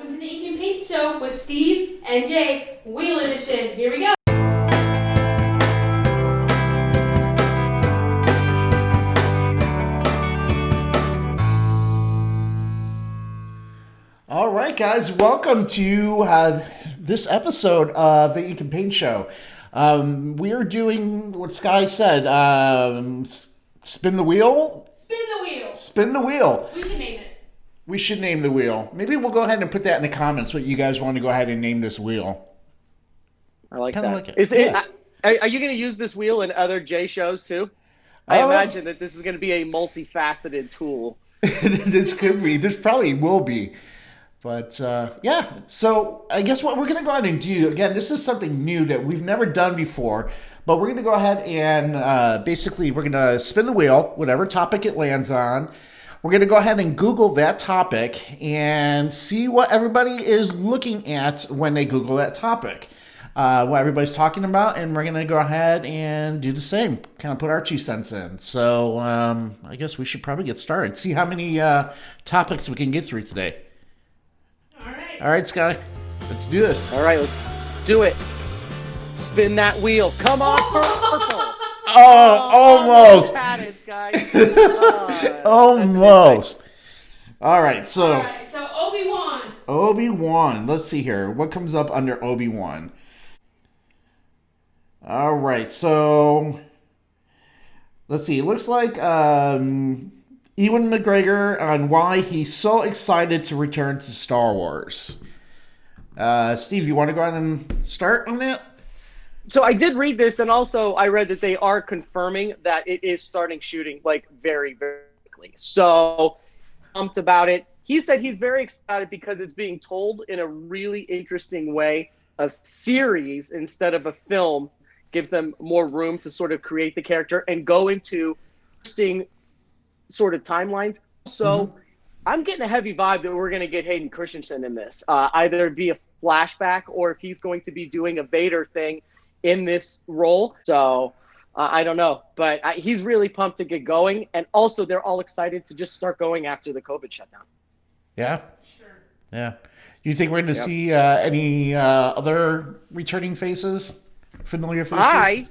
welcome to the Ink and Paint Show with Steve and Jay, Wheel Edition. Here we go. All right, guys, welcome to this episode of the Ink and Paint Show. We are doing what Skye said, spin the wheel? Spin the wheel. Spin the wheel. We should name it. We should name the wheel. Maybe we'll go ahead and put that in the comments, what you guys want to go ahead and name this wheel. I like Kinda that. like it. Are you going to use this wheel in other J shows too? I imagine that this is going to be a multifaceted tool. This could be. This probably will be. But, yeah. So, I guess what we're going to go ahead and do, again, this is something new that we've never done before. But we're going to go ahead and basically we're going to spin the wheel, whatever topic it lands on. We're going to go ahead and Google that topic and see what everybody is looking at when they Google that topic. What everybody's talking about, and we're going to go ahead and do the same. Kind of put our 2 cents in. So, I guess we should probably get started. See how many topics we can get through today. All right, Skye. Let's do this. All right, let's do it. Spin that wheel. Come on, purple. Almost. Padded, guys. Almost. All right, so Obi Wan. Obi Wan. Let's see here. What comes up under Obi Wan? All right, so let's see. It looks like Ewan McGregor on why he's so excited to return to Star Wars. Steve, you want to go ahead and start on that? So I did read this, and also I read that they are confirming that it is starting shooting like very, very quickly. So pumped about it. He said he's very excited because it's being told in a really interesting way. A series instead of a film gives them more room to sort of create the character and go into interesting sort of timelines. So I'm getting a heavy vibe that we're going to get Hayden Christensen in this, either via flashback or if he's going to be doing a Vader thing in this role. So I don't know, but he's really pumped to get going. And also they're all excited to just start going after the COVID shutdown. Yeah. Sure. Yeah. Do you think we're going to see any other returning faces, familiar faces?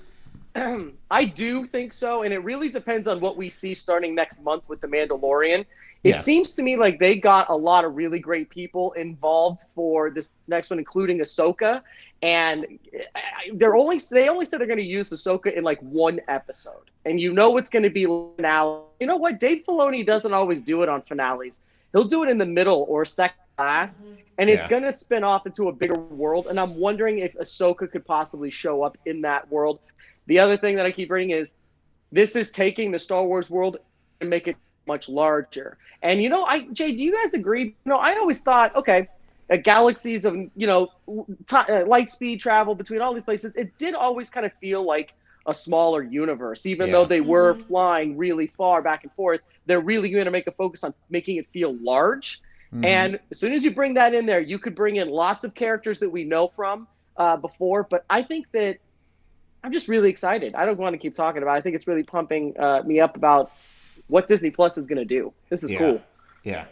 I do think so, and it really depends on what we see starting next month with The Mandalorian. It seems to me like they got a lot of really great people involved for this next one, including Ahsoka, and they only said they're going to use Ahsoka in like one episode, and you know it's going to be finale. You know what? Dave Filoni doesn't always do it on finales. He'll do it in the middle or second last, and it's going to spin off into a bigger world, and I'm wondering if Ahsoka could possibly show up in that world. The other thing that I keep reading is this is taking the Star Wars world and make it much larger. And, Jay, do you guys agree? I always thought, okay, galaxies of, light speed travel between all these places, it did always kind of feel like a smaller universe, even though they were flying really far back and forth. They're really going to make a focus on making it feel large. And as soon as you bring that in there, you could bring in lots of characters that we know from before. But I think that I'm just really excited. I don't want to keep talking about it. I think it's really pumping me up about what Disney Plus is going to do. This is cool. Yeah,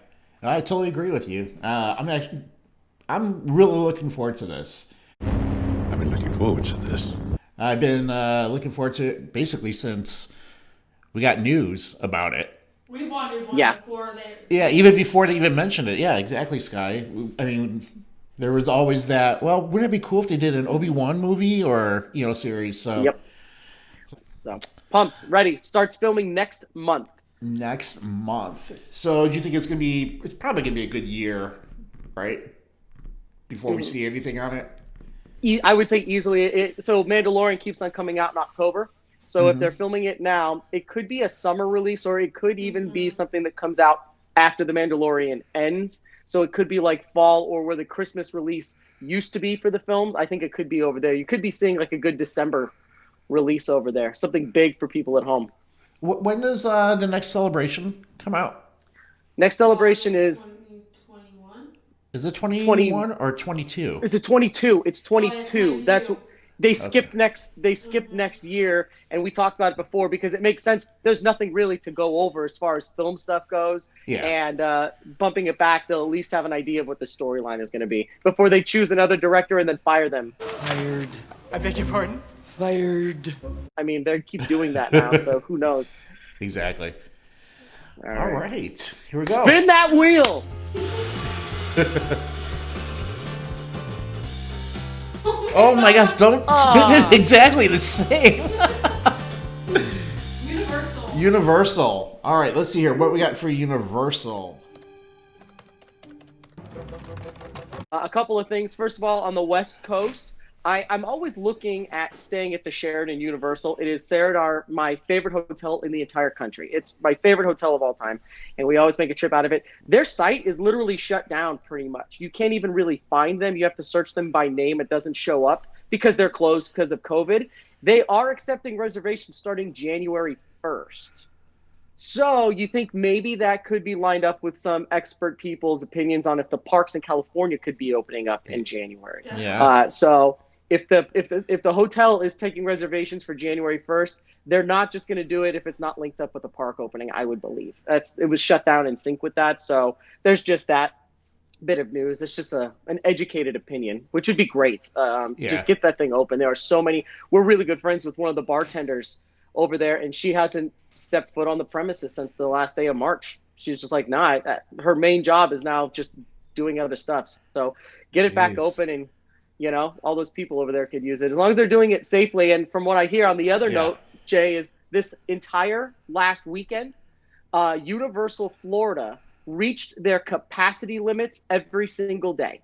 I totally agree with you. I'm really looking forward to this. I've been looking forward to this. I've been looking forward to it basically since we got news about it. We've wanted one before they... Yeah, even before they even mentioned it. Yeah, exactly, Skye. I mean, there was always that, well, wouldn't it be cool if they did an Obi Wan movie or, series? So. Yep. So, pumped, ready. Starts filming next month. Next month. So, do you think it's probably going to be a good year, right? Before we see anything on it? I would say easily. So, Mandalorian keeps on coming out in October. So, if they're filming it now, it could be a summer release, or it could even be something that comes out after The Mandalorian ends. So, it could be like fall, or where the Christmas release used to be for the films. I think it could be over there. You could be seeing like a good December release over there. Something big for people at home. When does the next celebration come out? Next celebration is 2021. Is it 21 or 22? Is it 22? It's 22. They skipped next year, and we talked about it before because it makes sense. There's nothing really to go over as far as film stuff goes, and bumping it back, they'll at least have an idea of what the storyline is going to be before they choose another director and then fire them. Fired. I beg your pardon? Fired. I mean, they keep doing that now, so who knows? Exactly. All right. Here we go. Spin that wheel! Oh my gosh, don't spin it exactly the same. Universal. All right, let's see here. What we got for Universal? A couple of things. First of all, on the West Coast, I'm always looking at staying at the Sheraton Universal. It is my favorite hotel in the entire country. It's my favorite hotel of all time, and we always make a trip out of it. Their site is literally shut down pretty much. You can't even really find them. You have to search them by name. It doesn't show up because they're closed because of COVID. They are accepting reservations starting January 1st. So you think maybe that could be lined up with some expert people's opinions on if the parks in California could be opening up in January. Yeah. So if the hotel is taking reservations for January 1st, they're not just going to do it if it's not linked up with the park opening, I would believe. It was shut down in sync with that. So there's just that bit of news. It's just an educated opinion, which would be great. Just get that thing open. There are so many. We're really good friends with one of the bartenders over there, and she hasn't stepped foot on the premises since the last day of March. She's just like, nah, her main job is now just doing other stuff. So get it back open, and all those people over there could use it as long as they're doing it safely. And from what I hear on the other note, Jay, is this entire last weekend, Universal Florida reached their capacity limits every single day.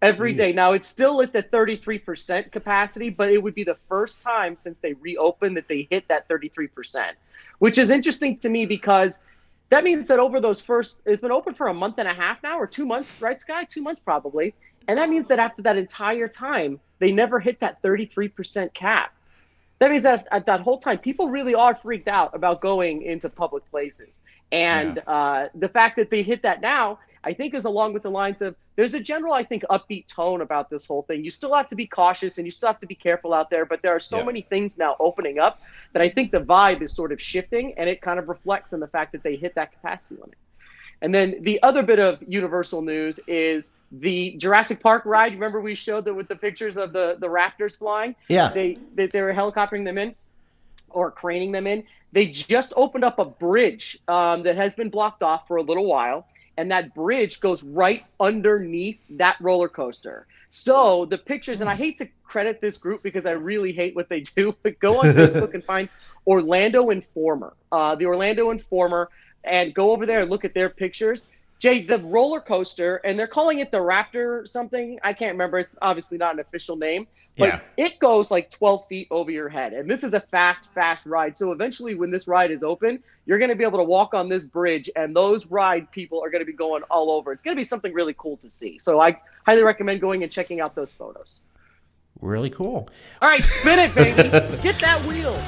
Every day. Now, it's still at the 33% capacity, but it would be the first time since they reopened that they hit that 33%, which is interesting to me because that means that over those it's been open for a month and a half now, or 2 months, right, Skye? 2 months probably. And that means that after that entire time, they never hit that 33% cap. That means that at that whole time, people really are freaked out about going into public places. And the fact that they hit that now, I think, is along with the lines of there's a general, I think, upbeat tone about this whole thing. You still have to be cautious and you still have to be careful out there, but there are so many things now opening up that I think the vibe is sort of shifting, and it kind of reflects in the fact that they hit that capacity limit. And then the other bit of Universal news is the Jurassic Park ride. Remember we showed them with the pictures of the raptors flying? Yeah. They were helicoptering them in or craning them in. They just opened up a bridge that has been blocked off for a little while. And that bridge goes right underneath that roller coaster. So the pictures, and I hate to credit this group because I really hate what they do, but go on Facebook and find Orlando Informer, the Orlando Informer, and go over there and look at their pictures. Jay, the roller coaster, and they're calling it the Raptor something. I can't remember. It's obviously not an official name. But it goes like 12 feet over your head. And this is a fast ride. So eventually when this ride is open, you're going to be able to walk on this bridge, and those ride people are going to be going all over. It's going to be something really cool to see. So I highly recommend going and checking out those photos. Really cool. All right, spin it, baby. Get that wheel.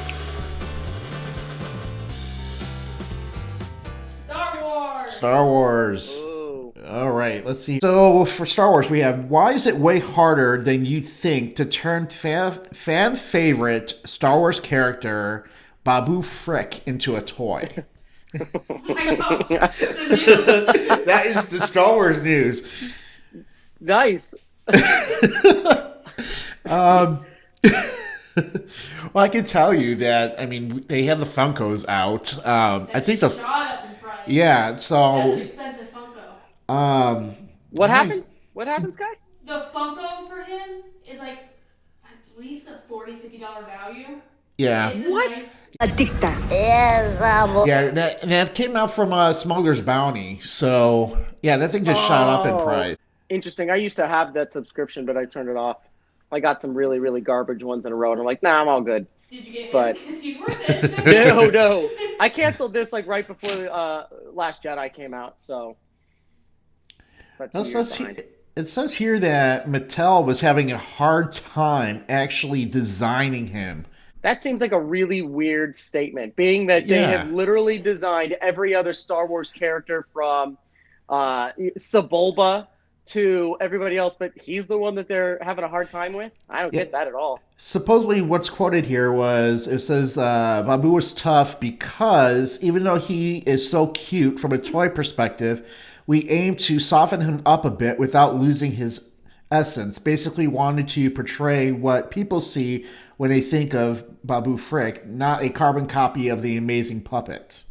Star Wars. Ooh. All right, let's see. So for Star Wars, we have, why is it way harder than you'd think to turn fan favorite Star Wars character Babu Frick into a toy? Oh my gosh. The news. That is the Star Wars news. Nice. Well, I can tell you that, I mean, they have the Funkos out. I think shot up in price. yeah, That's so an expensive Funko. What happened? What happened, Skye? The Funko for him is like at least a $40-$50 value. yeah. It's a What? nice- Yeah, that came out from Smuggler's Bounty. So, yeah, that thing just shot up in price. Interesting. I used to have that subscription, but I turned it off. I got some really, really garbage ones in a row, and I'm like, nah, I'm all good. Did you get But- him? Because he's worth it. No. I canceled this like right before Last Jedi came out, so. But 2 years behind. It says here that Mattel was having a hard time actually designing him. That seems like a really weird statement, being that they have literally designed every other Star Wars character from Sebulba to everybody else, but he's the one that they're having a hard time with. I don't get that at all. Supposedly, what's quoted here it says Babu was tough because even though he is so cute from a toy perspective, we aim to soften him up a bit without losing his essence. Basically, wanted to portray what people see when they think of Babu Frick, not a carbon copy of the amazing puppet.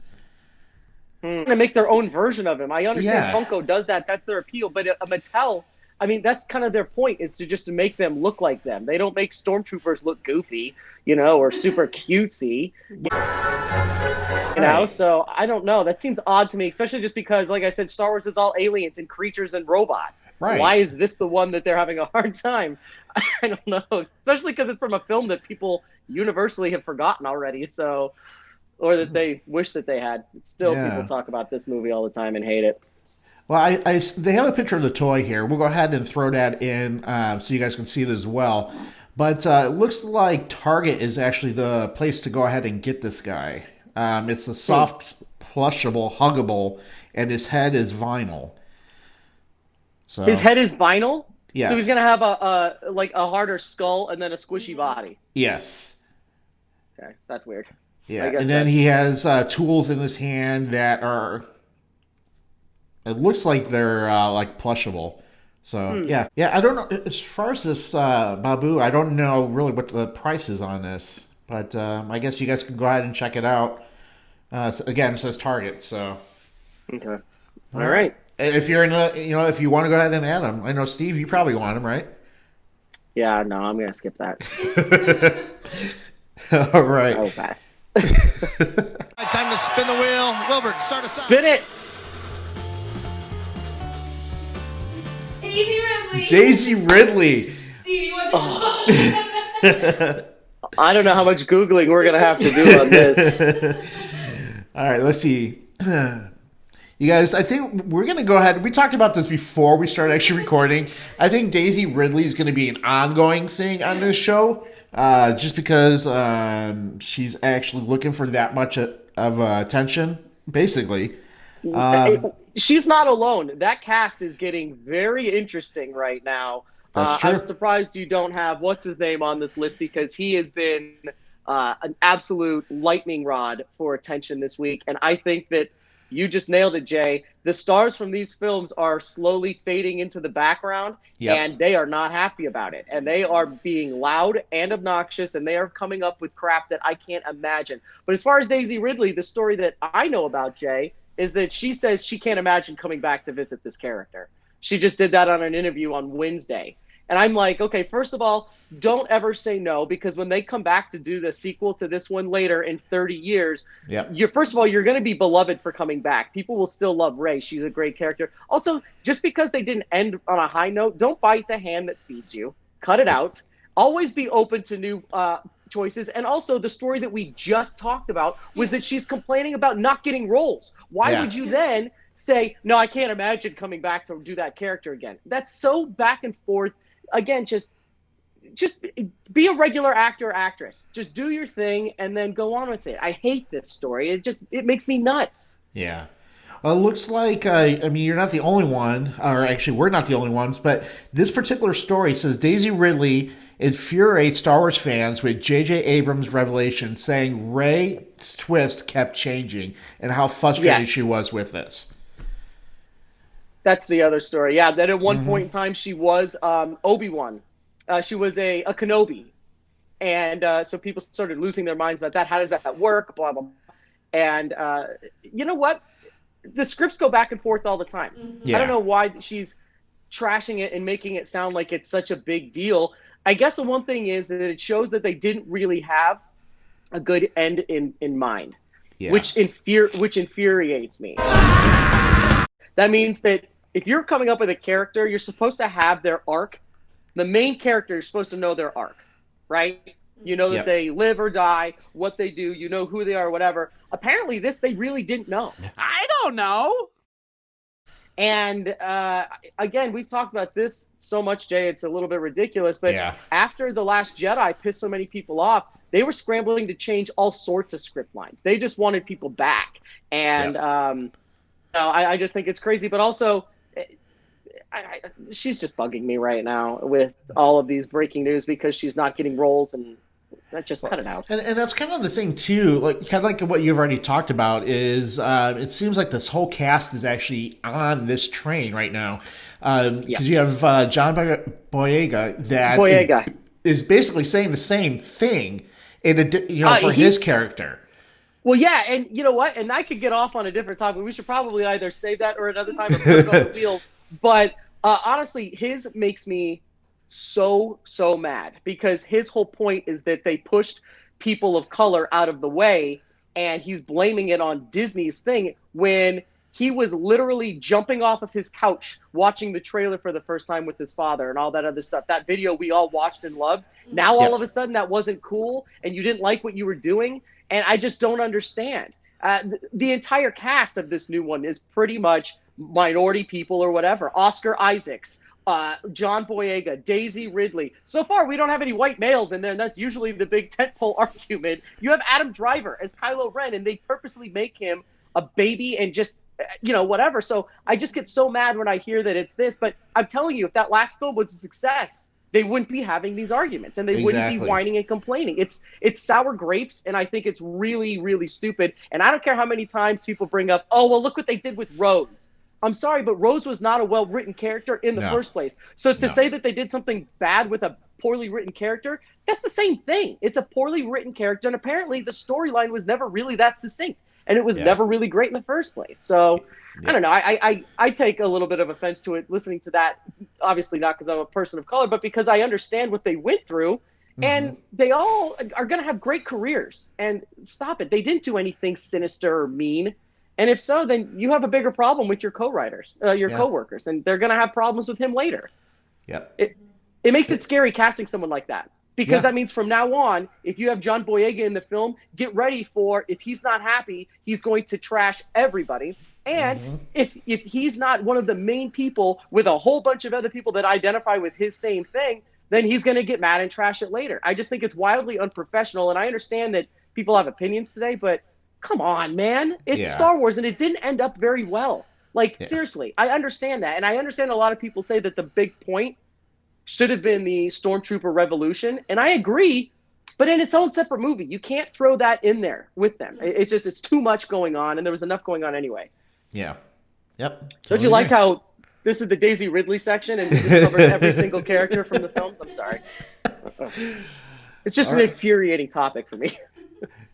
To make their own version of him. I understand Funko does that. That's their appeal. But Mattel, I mean, that's kind of their point, is to make them look like them. They don't make stormtroopers look goofy, or super cutesy. So I don't know. That seems odd to me, especially just because, like I said, Star Wars is all aliens and creatures and robots. Right. Why is this the one that they're having a hard time? I don't know. Especially because it's from a film that people universally have forgotten already. So... or that they wish that they had. Still, people talk about this movie all the time and hate it. Well, they have a picture of the toy here. We'll go ahead and throw that in so you guys can see it as well. But it looks like Target is actually the place to go ahead and get this guy. It's a soft, plushable, huggable, and his head is vinyl. So his head is vinyl? Yes. So he's going to have a harder skull and then a squishy body? Yes. Okay, that's weird. Yeah, and then he has tools in his hand that are... It looks like they're like plushable. So, yeah, I don't know. As far as this Babu, I don't know really what the price is on this. But I guess you guys can go ahead and check it out. Again, it says Target, so... Okay. All right. If you're in if you want to go ahead and add him. I know, Steve, you probably want him, right? Yeah, no, I'm going to skip that. All right. Oh, fast. Time to spin the wheel. Wilbert, start us off. Spin it. Daisy Ridley. Steve, you want to I don't know how much Googling we're going to have to do on this. All right, let's see. You guys, I think we're going to go ahead. We talked about this before we started actually recording. I think Daisy Ridley is going to be an ongoing thing on this show. Just because she's actually looking for that much of attention, basically. She's not alone. That cast is getting very interesting right now. That's true. I'm surprised you don't have what's his name on this list, because he has been an absolute lightning rod for attention this week. And I think that you just nailed it, Jay. The stars from these films are slowly fading into the background, and they are not happy about it. And they are being loud and obnoxious, and they are coming up with crap that I can't imagine. But as far as Daisy Ridley, the story that I know about, Jay, is that she says she can't imagine coming back to visit this character. She just did that on an interview on Wednesday. And I'm like, okay, first of all, don't ever say no, because when they come back to do the sequel to this one later in 30 years, first of all, you're going to be beloved for coming back. People will still love Rey. She's a great character. Also, just because they didn't end on a high note, don't bite the hand that feeds you. Cut it out. Always be open to new choices. And also, the story that we just talked about was that she's complaining about not getting roles. Why would you then say, no, I can't imagine coming back to do that character again? That's so back and forth. Again, just be a regular actor or actress. Just do your thing and then go on with it. I hate this story. It makes me nuts. Yeah. Well, it looks like, you're not the only one, or actually we're not the only ones, but this particular story says Daisy Ridley infuriates Star Wars fans with J.J. Abrams' revelation, saying Rey's twist kept changing and how frustrated she was with this. That's the other story. Yeah, that at one point in time she was Obi Wan. She was a Kenobi. And so people started losing their minds about that. How does that work? Blah, blah, blah. And you know what? The scripts go back and forth all the time. I don't know why she's trashing it and making it sound like it's such a big deal. I guess the one thing is that it shows that they didn't really have a good end in mind, which infuriates me. That means that if you're coming up with a character, you're supposed to have their arc. The main character is supposed to know their arc, right? You know that they live or die, what they do, you know who they are, whatever. Apparently they really didn't know. I don't know. And again, we've talked about this so much, Jay, it's a little bit ridiculous. But after The Last Jedi pissed so many people off, they were scrambling to change all sorts of script lines. They just wanted people back. And I just think it's crazy. But also, she's just bugging me right now with all of these breaking news because she's not getting roles, and that just cut it out. And that's kind of the thing too, like kind of like what you've already talked about is it seems like this whole cast is actually on this train right now because you have John Boyega that is basically saying the same thing for his character. Well, yeah, and you know what? And I could get off on a different topic. We should probably either save that or another time or put it on the wheel. But honestly, his makes me so mad because his whole point is that they pushed people of color out of the way, and he's blaming it on Disney's thing when he was literally jumping off of his couch watching the trailer for the first time with his father and all that other stuff. That video we all watched and loved. Now all of a sudden that wasn't cool and you didn't like what you were doing. And I just don't understand. The entire cast of this new one is pretty much minority people or whatever. Oscar Isaacs, John Boyega, Daisy Ridley. So far, we don't have any white males in there, and that's usually the big tentpole argument. You have Adam Driver as Kylo Ren, and they purposely make him a baby and just, whatever. So I just get so mad when I hear that it's this. But I'm telling you, if that last film was a success, they wouldn't be having these arguments, and they wouldn't be whining and complaining. It's sour grapes, and I think it's really, really stupid. And I don't care how many times people bring up, oh, well, look what they did with Rose. I'm sorry, but Rose was not a well-written character in the first place. So to say that they did something bad with a poorly written character, that's the same thing. It's a poorly written character, and apparently the storyline was never really that succinct, and it was never really great in the first place. So I don't know. I take a little bit of offense to it listening to that, obviously not because I'm a person of color, but because I understand what they went through, and they all are going to have great careers. And stop it. They didn't do anything sinister or mean. And if so, then you have a bigger problem with your co-writers, your co-workers, and they're going to have problems with him later. Yep. It makes it scary casting someone like that. Because that means from now on, if you have John Boyega in the film, get ready for if he's not happy, he's going to trash everybody. And if he's not one of the main people with a whole bunch of other people that identify with his same thing, then he's going to get mad and trash it later. I just think it's wildly unprofessional. And I understand that people have opinions today, but come on, man. It's Star Wars, and it didn't end up very well. Seriously, I understand that. And I understand a lot of people say that the big point should have been the Stormtrooper Revolution, and I agree, but in its own separate movie. You can't throw that in there with them. It's too much going on, and there was enough going on anyway. Yeah. Yep. Don't you like how this is the Daisy Ridley section, and this covers every single character from the films? I'm sorry. It's just an infuriating topic for me.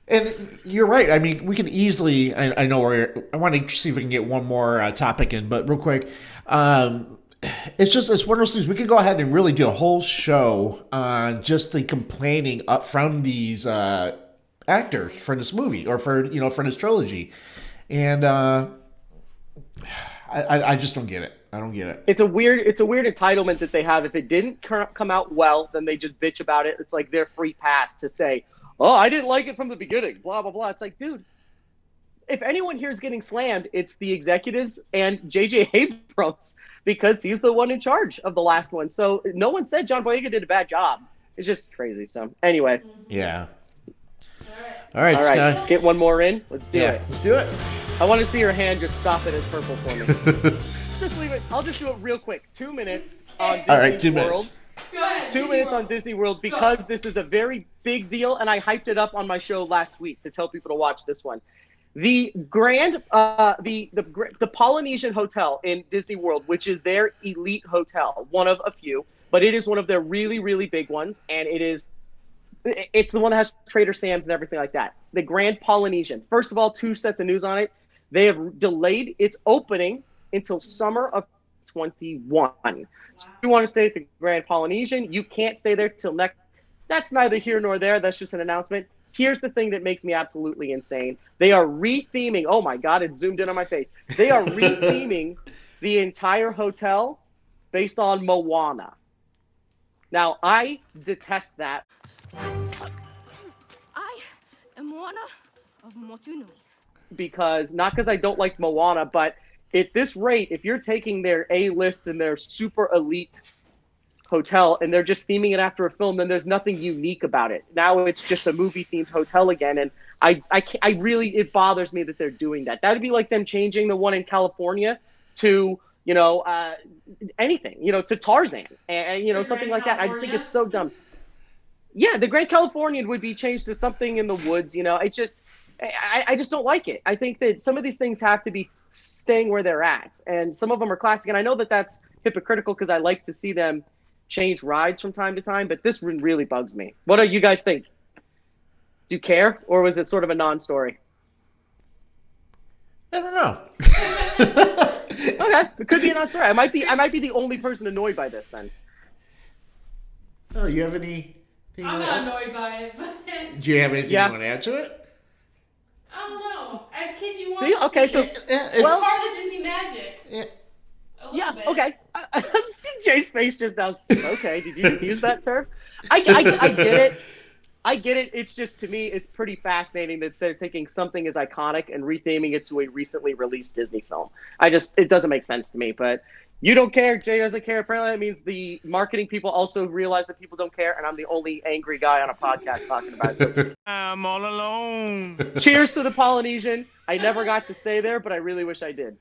And you're right. I mean, we can easily, I know I want to see if we can get one more topic in, but real quick, it's one of those things. We could go ahead and really do a whole show on just the complaining up from these actors for this movie or for this trilogy, and I just don't get it. I don't get it. It's a weird entitlement that they have. If it didn't come out well, then they just bitch about it. It's like their free pass to say, "Oh, I didn't like it from the beginning." Blah blah blah. It's like, dude, if anyone here is getting slammed, it's the executives and J.J. Abrams, because he's the one in charge of the last one. So no one said John Boyega did a bad job. It's just crazy. So anyway. Yeah. All right, Skye. Get one more in. Let's do it. Let's do it. I want to see your hand just stop it as purple for me. Just leave it. I'll just do it real quick. 2 minutes on Disney All right, 2 World. minutes. Go ahead. 2 minutes on Disney World because this is a very big deal, and I hyped it up on my show last week to tell people to watch this one. The the Polynesian Hotel in Disney World, which is their elite hotel, one of a few, but it is one of their really, really big ones, and it's the one that has Trader Sam's and everything like that. The Grand Polynesian. First of all, 2 sets of news on it. They have delayed its opening until summer of 21. So if you want to stay at the Grand Polynesian, you can't stay there till next. That's neither here nor there. That's just an announcement. Here's the thing that makes me absolutely insane. They are re-theming. Oh my God, it zoomed in on my face. They are re-theming the entire hotel based on Moana. Now, I detest that. I am Moana of Motunui. Because I don't like Moana, but at this rate, if you're taking their A-list and their super elite hotel and they're just theming it after a film, then there's nothing unique about it. Now it's just a movie-themed hotel again, and it bothers me that they're doing that. That'd be like them changing the one in California to anything, to Tarzan and something like that. I just think it's so dumb. Yeah, the Grand Californian would be changed to something in the woods. It's just, I just don't like it. I think that some of these things have to be staying where they're at, and some of them are classic. And I know that that's hypocritical because I like to see them change rides from time to time, but this one really bugs me. What do you guys think? Do you care, or was it sort of a non-story? I don't know. Okay, it could be a non-story. I might be the only person annoyed by this then. Oh, you have anything? I'm not annoyed by it, but Do you have anything you want to add to it? I don't know. As kids, you want See, to okay, see so it. It's Well, part of the Disney magic. Yeah. A little yeah, bit. okay. See Jay's face just now. Okay, did you just use that term? I get it. I get it. It's just, to me, it's pretty fascinating that they're taking something as iconic and retheming it to a recently released Disney film. It doesn't make sense to me, but you don't care. Jay doesn't care. Apparently that means the marketing people also realize that people don't care, and I'm the only angry guy on a podcast talking about it. So, I'm all alone. cheers to the Polynesian. I never got to stay there, but I really wish I did.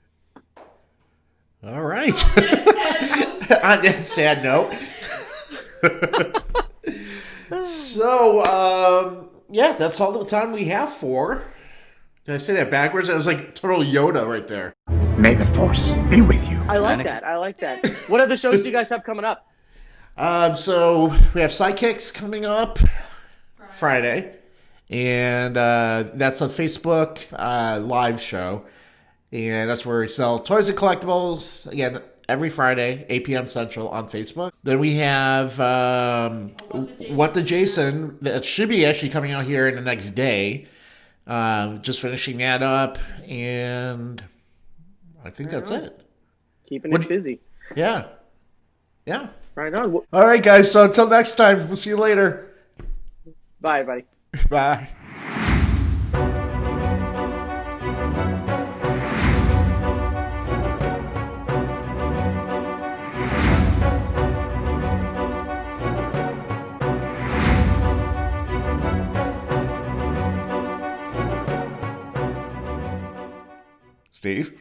All right. On that sad note. So, that's all the time we have for. Did I say that backwards? That was like total Yoda right there. May the Force be with you. I like that. What other shows do you guys have coming up? So we have Sidekicks coming up Friday. And that's a Facebook live show. And that's where we sell toys and collectibles. Again, every Friday, 8 p.m. Central on Facebook. Then we have What the Jason. That should be actually coming out here in the next day. Just finishing that up. And I think that's it. Keeping it busy. Yeah. Yeah. Right on. All right, guys. So until next time, we'll see you later. Bye, everybody. Bye. Steve?